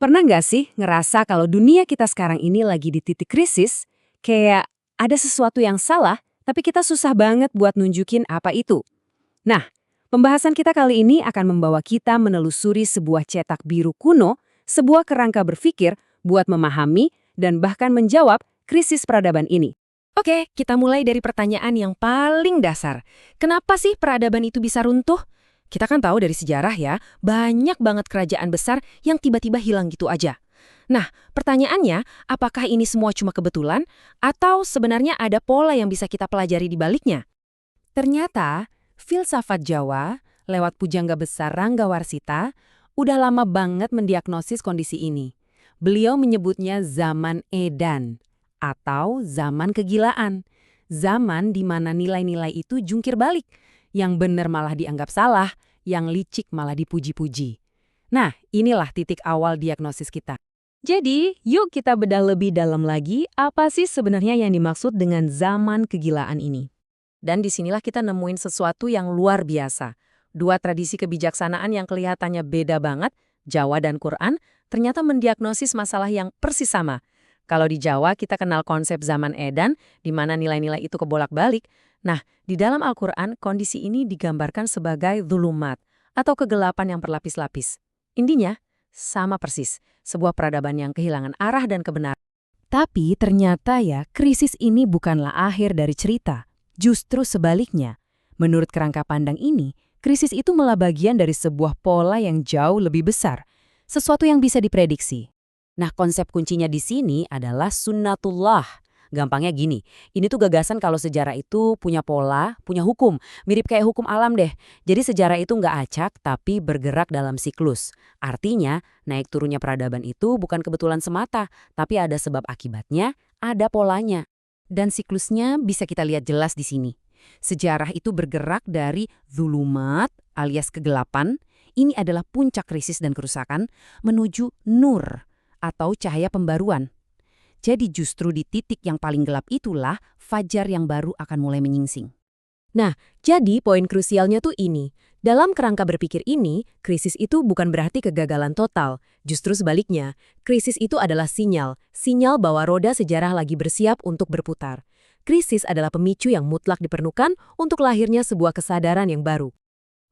Pernah nggak sih ngerasa kalau dunia kita sekarang ini lagi di titik krisis, kayak ada sesuatu yang salah, tapi kita susah banget buat nunjukin apa itu? Nah, pembahasan kita kali ini akan membawa kita menelusuri sebuah cetak biru kuno, sebuah kerangka berpikir buat memahami dan bahkan menjawab krisis peradaban ini. Oke, kita mulai dari pertanyaan yang paling dasar. Kenapa sih peradaban itu bisa runtuh? Kita kan tahu dari sejarah ya, banyak banget kerajaan besar yang tiba-tiba hilang gitu aja. Nah, pertanyaannya, apakah ini semua cuma kebetulan? Atau sebenarnya ada pola yang bisa kita pelajari di baliknya? Ternyata, filsafat Jawa, lewat pujangga besar Rangga Warsita, udah lama banget mendiagnosis kondisi ini. Beliau menyebutnya zaman edan, atau zaman kegilaan. Zaman di mana nilai-nilai itu jungkir balik. Yang benar malah dianggap salah, yang licik malah dipuji-puji. Nah, inilah titik awal diagnosis kita. Jadi, yuk kita bedah lebih dalam lagi apa sih sebenarnya yang dimaksud dengan zaman kegilaan ini. Dan disinilah kita nemuin sesuatu yang luar biasa. Dua tradisi kebijaksanaan yang kelihatannya beda banget, Jawa dan Quran, ternyata mendiagnosis masalah yang persis sama. Kalau di Jawa kita kenal konsep zaman edan, di mana nilai-nilai itu kebolak-balik. Nah, di dalam Al-Quran kondisi ini digambarkan sebagai dhulumat, atau kegelapan yang berlapis-lapis. Intinya, sama persis, sebuah peradaban yang kehilangan arah dan kebenaran. Tapi ternyata ya, krisis ini bukanlah akhir dari cerita. Justru sebaliknya, menurut kerangka pandang ini, krisis itu malah bagian dari sebuah pola yang jauh lebih besar, sesuatu yang bisa diprediksi. Nah, konsep kuncinya di sini adalah sunnatullah. Gampangnya gini, ini tuh gagasan kalau sejarah itu punya pola, punya hukum, mirip kayak hukum alam deh. Jadi sejarah itu nggak acak, tapi bergerak dalam siklus. Artinya, naik turunnya peradaban itu bukan kebetulan semata, tapi ada sebab akibatnya, ada polanya. Dan siklusnya bisa kita lihat jelas di sini. Sejarah itu bergerak dari zulumat alias kegelapan, ini adalah puncak krisis dan kerusakan, menuju nur atau cahaya pembaruan. Jadi justru di titik yang paling gelap itulah fajar yang baru akan mulai menyingsing. Nah, jadi poin krusialnya tuh ini. Dalam kerangka berpikir ini, krisis itu bukan berarti kegagalan total. Justru sebaliknya, krisis itu adalah sinyal bahwa roda sejarah lagi bersiap untuk berputar. Krisis adalah pemicu yang mutlak diperlukan untuk lahirnya sebuah kesadaran yang baru.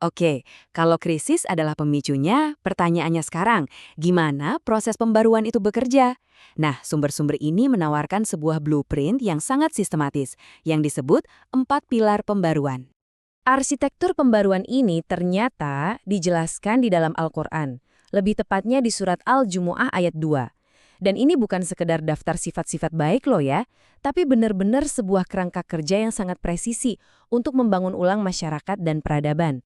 Oke, kalau krisis adalah pemicunya, pertanyaannya sekarang, gimana proses pembaruan itu bekerja? Nah, sumber-sumber ini menawarkan sebuah blueprint yang sangat sistematis, yang disebut 4 pilar pembaruan. Arsitektur pembaruan ini ternyata dijelaskan di dalam Al-Quran, lebih tepatnya di surat Al-Jumu'ah ayat 2. Dan ini bukan sekedar daftar sifat-sifat baik loh ya, tapi benar-benar sebuah kerangka kerja yang sangat presisi untuk membangun ulang masyarakat dan peradaban.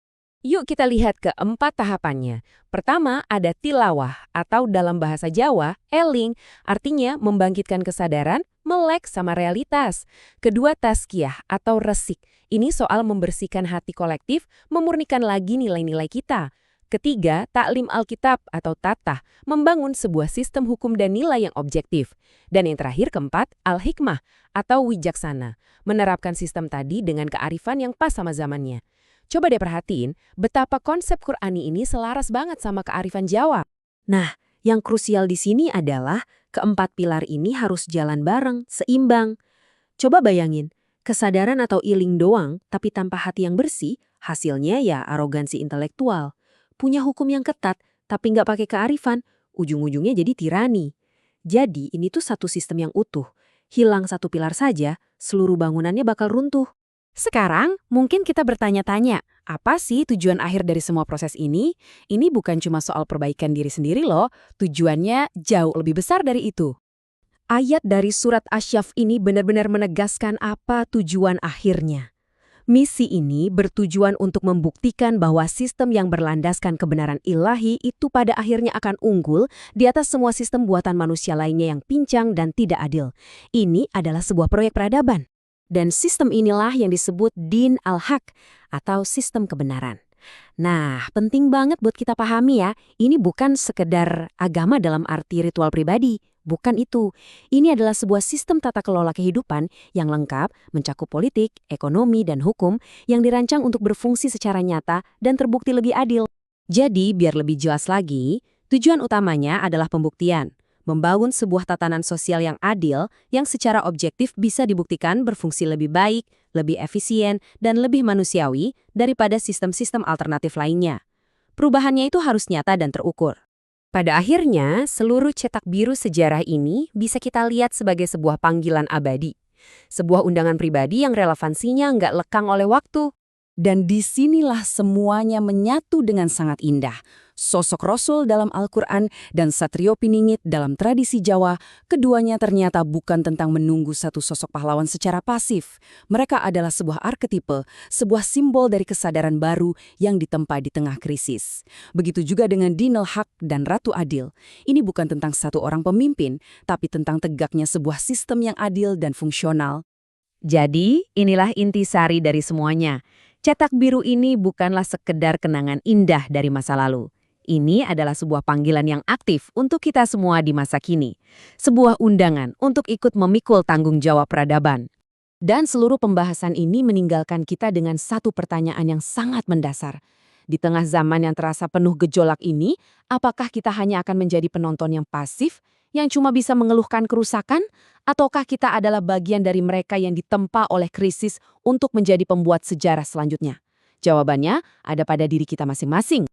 Yuk kita lihat keempat tahapannya. Pertama ada tilawah atau dalam bahasa Jawa, eling, artinya membangkitkan kesadaran, melek sama realitas. Kedua tazkiyah atau resik, ini soal membersihkan hati kolektif, memurnikan lagi nilai-nilai kita. Ketiga, taklim Alkitab atau tatah, membangun sebuah sistem hukum dan nilai yang objektif. Dan yang terakhir keempat, al-hikmah atau wijaksana, menerapkan sistem tadi dengan kearifan yang pas sama zamannya. Coba deh perhatiin betapa konsep Qur'ani ini selaras banget sama kearifan Jawa. Nah, yang krusial di sini adalah keempat pilar ini harus jalan bareng, seimbang. Coba bayangin, kesadaran atau iling doang tapi tanpa hati yang bersih, hasilnya ya arogansi intelektual. Punya hukum yang ketat tapi nggak pakai kearifan, ujung-ujungnya jadi tirani. Jadi ini tuh satu sistem yang utuh. Hilang satu pilar saja, seluruh bangunannya bakal runtuh. Sekarang, mungkin kita bertanya-tanya, apa sih tujuan akhir dari semua proses ini? Ini bukan cuma soal perbaikan diri sendiri loh, tujuannya jauh lebih besar dari itu. Ayat dari surat Asy-Syaff ini benar-benar menegaskan apa tujuan akhirnya. Misi ini bertujuan untuk membuktikan bahwa sistem yang berlandaskan kebenaran ilahi itu pada akhirnya akan unggul di atas semua sistem buatan manusia lainnya yang pincang dan tidak adil. Ini adalah sebuah proyek peradaban. Dan sistem inilah yang disebut Din al-Haq atau sistem kebenaran. Nah, penting banget buat kita pahami ya, ini bukan sekedar agama dalam arti ritual pribadi. Bukan itu. Ini adalah sebuah sistem tata kelola kehidupan yang lengkap, mencakup politik, ekonomi, dan hukum yang dirancang untuk berfungsi secara nyata dan terbukti lebih adil. Jadi, biar lebih jelas lagi, Tujuan utamanya adalah pembuktian, membangun sebuah tatanan sosial yang adil yang secara objektif bisa dibuktikan berfungsi lebih baik, lebih efisien, dan lebih manusiawi daripada sistem-sistem alternatif lainnya. Perubahannya itu harus nyata dan terukur. Pada akhirnya, seluruh cetak biru sejarah ini bisa kita lihat sebagai sebuah panggilan abadi. Sebuah undangan pribadi yang relevansinya nggak lekang oleh waktu. Dan disinilah semuanya menyatu dengan sangat indah. Sosok Rasul dalam Al-Quran dan Satrio Piningit dalam tradisi Jawa, keduanya ternyata bukan tentang menunggu satu sosok pahlawan secara pasif. Mereka adalah sebuah arketipe, sebuah simbol dari kesadaran baru yang ditempa di tengah krisis. Begitu juga dengan Dinul Haq dan Ratu Adil. Ini bukan tentang satu orang pemimpin, tapi tentang tegaknya sebuah sistem yang adil dan fungsional. Jadi, inilah intisari dari semuanya. Cetak biru ini bukanlah sekedar kenangan indah dari masa lalu. Ini adalah sebuah panggilan yang aktif untuk kita semua di masa kini. Sebuah undangan untuk ikut memikul tanggung jawab peradaban. Dan seluruh pembahasan ini meninggalkan kita dengan satu pertanyaan yang sangat mendasar. Di tengah zaman yang terasa penuh gejolak ini, apakah kita hanya akan menjadi penonton yang pasif, yang cuma bisa mengeluhkan kerusakan, ataukah kita adalah bagian dari mereka yang ditempa oleh krisis untuk menjadi pembuat sejarah selanjutnya? Jawabannya ada pada diri kita masing-masing.